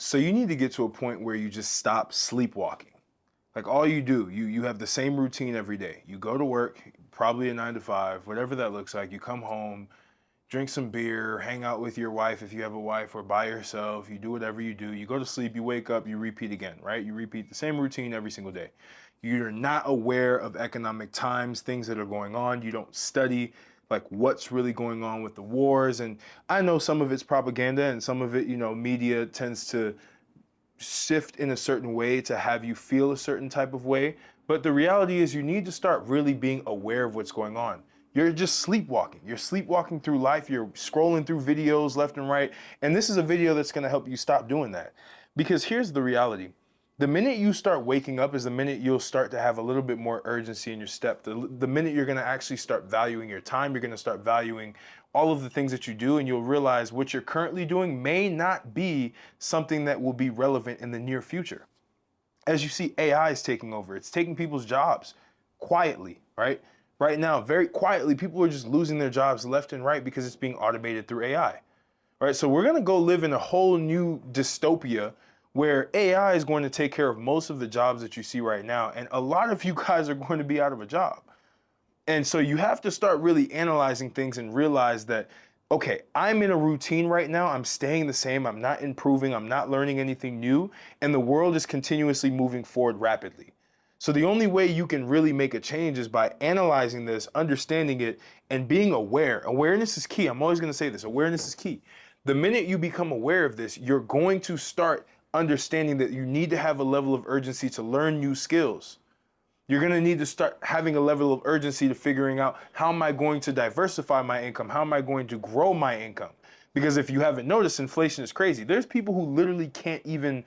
So you need to get to a point where you just stop sleepwalking. Like all you do, you have the same routine every day. You go to work, probably a 9 to 5, whatever that looks like. You come home, drink some beer, hang out with your wife if you have a wife, or by yourself. You do whatever you do. You go to sleep, you wake up, you repeat again, right? You repeat the same routine every single day. You're not aware of economic times, things that are going on. You don't study like what's really going on with the wars. And I know some of it's propaganda and some of it, media tends to shift in a certain way to have you feel a certain type of way. But the reality is you need to start really being aware of what's going on. You're just sleepwalking. You're sleepwalking through life. You're scrolling through videos left and right. And this is a video that's going to help you stop doing that. Because here's the reality. The minute you start waking up is the minute you'll start to have a little bit more urgency in your step. The minute you're going to actually start valuing your time, you're going to start valuing all of the things that you do, and you'll realize what you're currently doing may not be something that will be relevant in the near future. As you see, AI is taking over. It's taking people's jobs quietly, right? Right now, very quietly, people are just losing their jobs left and right because it's being automated through AI, right? So we're going to go live in a whole new dystopia where AI is going to take care of most of the jobs that you see right now. And a lot of you guys are going to be out of a job. And so you have to start really analyzing things and realize that, okay, I'm in a routine right now. I'm staying the same. I'm not improving. I'm not learning anything new. And the world is continuously moving forward rapidly. So the only way you can really make a change is by analyzing this, understanding it, and being aware. Awareness is key. I'm always going to say this. Awareness is key. The minute you become aware of this, you're going to start understanding that you need to have a level of urgency to learn new skills. You're going to need to start having a level of urgency to figuring out, how am I going to diversify my income? How am I going to grow my income? Because if you haven't noticed, inflation is crazy. There's people who literally can't even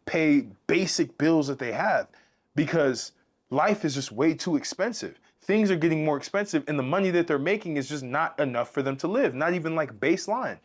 pay basic bills that they have because life is just way too expensive. Things are getting more expensive and the money that they're making is just not enough for them to live, not even baseline.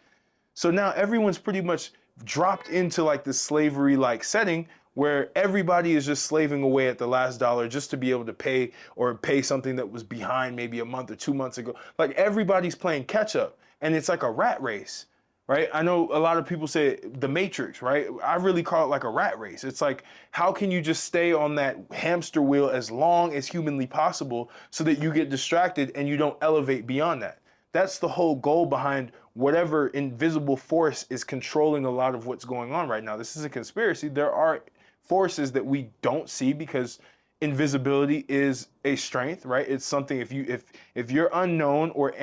So now everyone's pretty much dropped into this slavery setting where everybody is just slaving away at the last dollar just to be able to pay something that was behind maybe a month or 2 months ago. Everybody's playing catch up and it's like a rat race, right? I know a lot of people say the Matrix, right? I really call it like a rat race. It's like, how can you just stay on that hamster wheel as long as humanly possible so that you get distracted and you don't elevate beyond that? That's the whole goal behind whatever invisible force is controlling a lot of what's going on right now. This is a conspiracy. There are forces that we don't see because invisibility is a strength, right? It's something, if you're unknown, or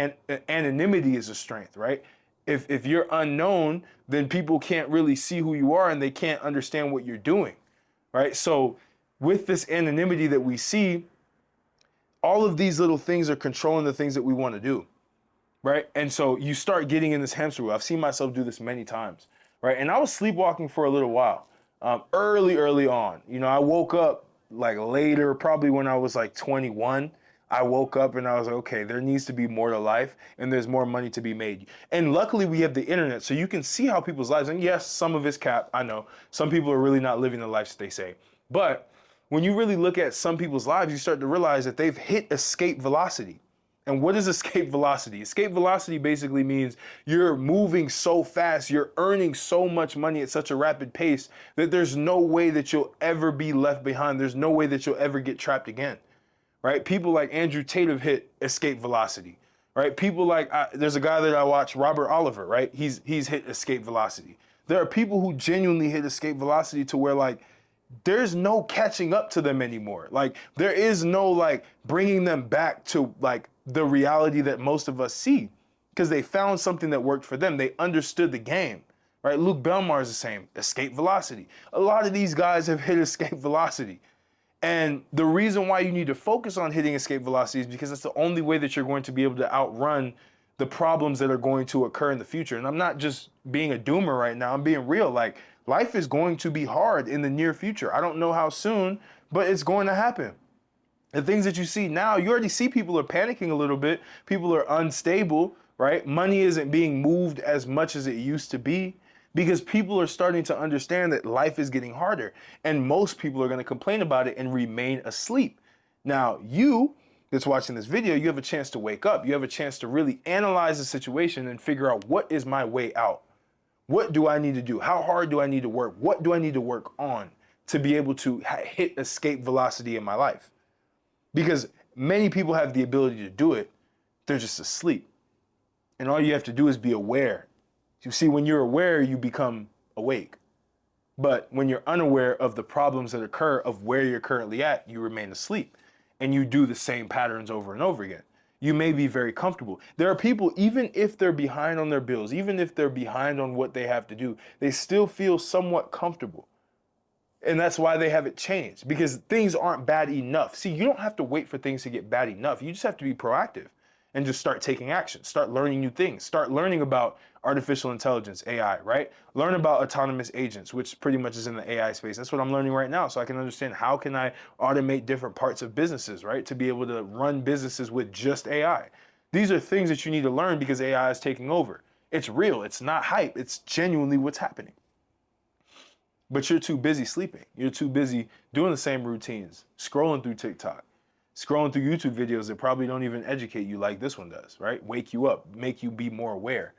anonymity is a strength, right? If you're unknown, then people can't really see who you are and they can't understand what you're doing, right? So with this anonymity that we see, all of these little things are controlling the things that we want to do. Right? And so you start getting in this hamster wheel. I've seen myself do this many times, right? And I was sleepwalking for a little while, early on. I woke up later, probably when I was 21. I woke up and I was like, okay, there needs to be more to life and there's more money to be made. And luckily we have the internet, so you can see how people's lives, and yes, some of it's cap, I know. Some people are really not living the lives that they say. But when you really look at some people's lives, you start to realize that they've hit escape velocity. And what is escape velocity? Escape velocity basically means you're moving so fast, you're earning so much money at such a rapid pace that there's no way that you'll ever be left behind. There's no way that you'll ever get trapped again, right? People like Andrew Tate have hit escape velocity, right? People there's a guy that I watch, Robert Oliver, right? He's hit escape velocity. There are people who genuinely hit escape velocity to where there's no catching up to them anymore. There is no bringing them back to the reality that most of us see, because they found something that worked for them. They understood the game, right? Luke Belmar is the same, escape velocity. A lot of these guys have hit escape velocity. And the reason why you need to focus on hitting escape velocity is because it's the only way that you're going to be able to outrun the problems that are going to occur in the future. And I'm not just being a doomer right now, I'm being real. Life is going to be hard in the near future. I don't know how soon, but it's going to happen. The things that you see now, you already see people are panicking a little bit. People are unstable, right? Money isn't being moved as much as it used to be because people are starting to understand that life is getting harder. And most people are going to complain about it and remain asleep. Now, you that's watching this video, you have a chance to wake up. You have a chance to really analyze the situation and figure out, what is my way out? What do I need to do? How hard do I need to work? What do I need to work on to be able to hit escape velocity in my life? Because many people have the ability to do it, they're just asleep. And all you have to do is be aware. You see, when you're aware, you become awake. But when you're unaware of the problems that occur of where you're currently at, you remain asleep. And you do the same patterns over and over again. You may be very comfortable. There are people, even if they're behind on their bills, even if they're behind on what they have to do, they still feel somewhat comfortable. And that's why they haven't changed, because things aren't bad enough. See, you don't have to wait for things to get bad enough. You just have to be proactive and just start taking action, start learning new things, start learning about artificial intelligence, AI, right? Learn about autonomous agents, which pretty much is in the AI space. That's what I'm learning right now, so I can understand how can I automate different parts of businesses, right? To be able to run businesses with just AI. These are things that you need to learn because AI is taking over. It's real, it's not hype, it's genuinely what's happening. But you're too busy sleeping. You're too busy doing the same routines, scrolling through TikTok, scrolling through YouTube videos that probably don't even educate you like this one does, right? Wake you up, make you be more aware.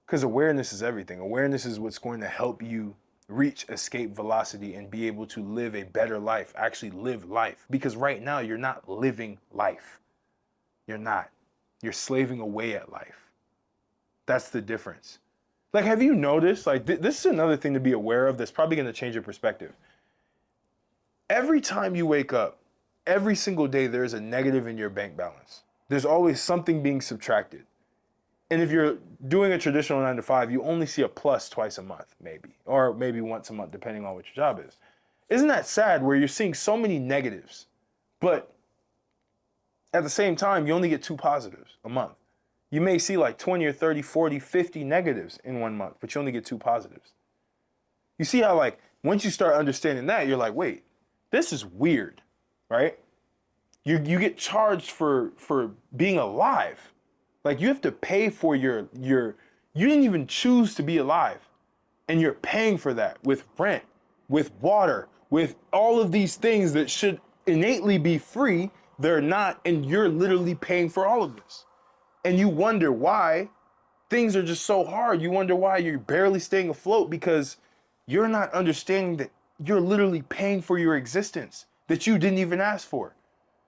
Because awareness is everything. Awareness is what's going to help you reach escape velocity and be able to live a better life, actually live life. Because right now you're not living life. You're not. You're slaving away at life. That's the difference. Like, have you noticed, like, this is another thing to be aware of that's probably going to change your perspective. Every time you wake up, every single day, there is a negative in your bank balance. There's always something being subtracted. And if you're doing a traditional 9 to 5, you only see a plus twice a month, maybe, or maybe once a month, depending on what your job is. Isn't that sad where you're seeing so many negatives, but at the same time, you only get 2 positives a month? You may see like 20 or 30, 40, 50 negatives in 1 month, but you only get 2 positives. You see how, like, once you start understanding that, you're like, wait, this is weird, right? You get charged for being alive. Like, you have to pay for you didn't even choose to be alive. And you're paying for that with rent, with water, with all of these things that should innately be free. They're not, and you're literally paying for all of this. And you wonder why things are just so hard. You wonder why you're barely staying afloat, because you're not understanding that you're literally paying for your existence that you didn't even ask for.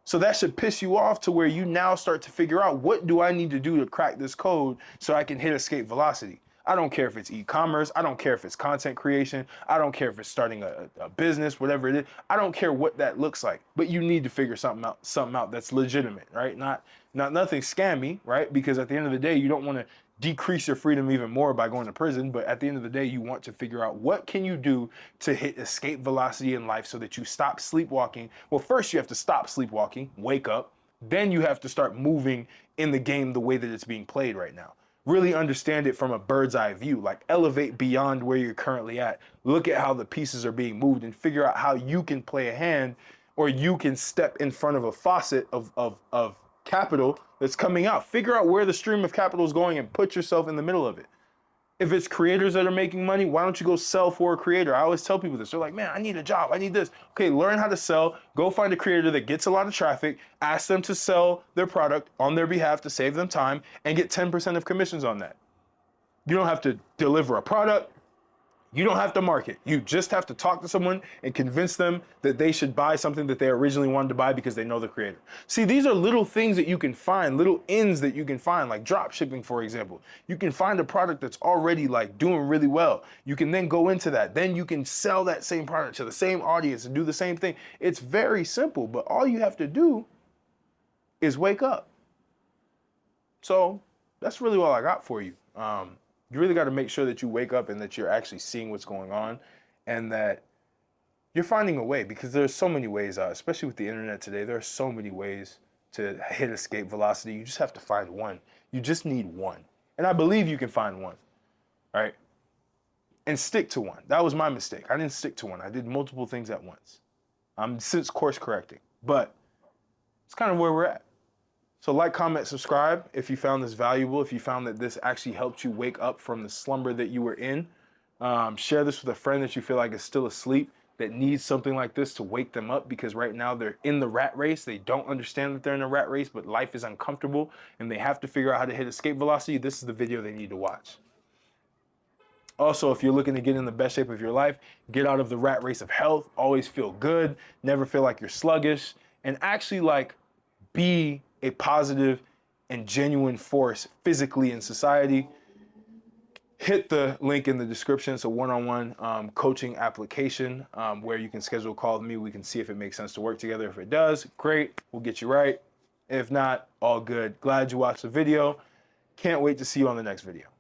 So that should piss you off to where you now start to figure out, what do I need to do to crack this code so I can hit escape velocity? I don't care if it's e-commerce. I don't care if it's content creation. I don't care if it's starting a business, whatever it is. I don't care what that looks like, but you need to figure something out that's legitimate, right? Not nothing scammy, right? Because at the end of the day, you don't want to decrease your freedom even more by going to prison, but at the end of the day, you want to figure out, what can you do to hit escape velocity in life so that you stop sleepwalking? Well, first you have to stop sleepwalking, wake up, then you have to start moving in the game the way that it's being played right now. Really understand it from a bird's eye view, like elevate beyond where you're currently at. Look at how the pieces are being moved and figure out how you can play a hand, or you can step in front of a faucet of capital that's coming out. Figure out where the stream of capital is going and put yourself in the middle of it. If it's creators that are making money, why don't you go sell for a creator? I always tell people this. They're like, man, I need a job. I need this. Okay, learn how to sell. Go find a creator that gets a lot of traffic. Ask them to sell their product on their behalf to save them time, and get 10% of commissions on that. You don't have to deliver a product. You don't have to market. You just have to talk to someone and convince them that they should buy something that they originally wanted to buy because they know the creator. See, these are little things that you can find, little ins that you can find, like drop shipping, for example. You can find a product that's already like doing really well. You can then go into that. Then you can sell that same product to the same audience and do the same thing. It's very simple, but all you have to do is wake up. So that's really all I got for you. You really got to make sure that you wake up and that you're actually seeing what's going on, and that you're finding a way, because there's so many ways out, especially with the internet today. There are so many ways to hit escape velocity. You just have to find one. You just need one. And I believe you can find one, right? And stick to one. That was my mistake. I didn't stick to one. I did multiple things at once. I'm since course correcting, but it's kind of where we're at. So like, comment, subscribe if you found this valuable, if you found that this actually helped you wake up from the slumber that you were in. Share this with a friend that you feel like is still asleep, that needs something like this to wake them up, because right now they're in the rat race. They don't understand that they're in a rat race, but life is uncomfortable and they have to figure out how to hit escape velocity. This is the video they need to watch. Also, if you're looking to get in the best shape of your life, get out of the rat race of health, always feel good, never feel like you're sluggish, and actually like be a positive and genuine force physically in society, hit the link in the description. It's a one-on-one coaching application where you can schedule a call with me. We can see if it makes sense to work together. If it does, great, we'll get you right. If not, all good. Glad you watched the video. Can't wait to see you on the next video.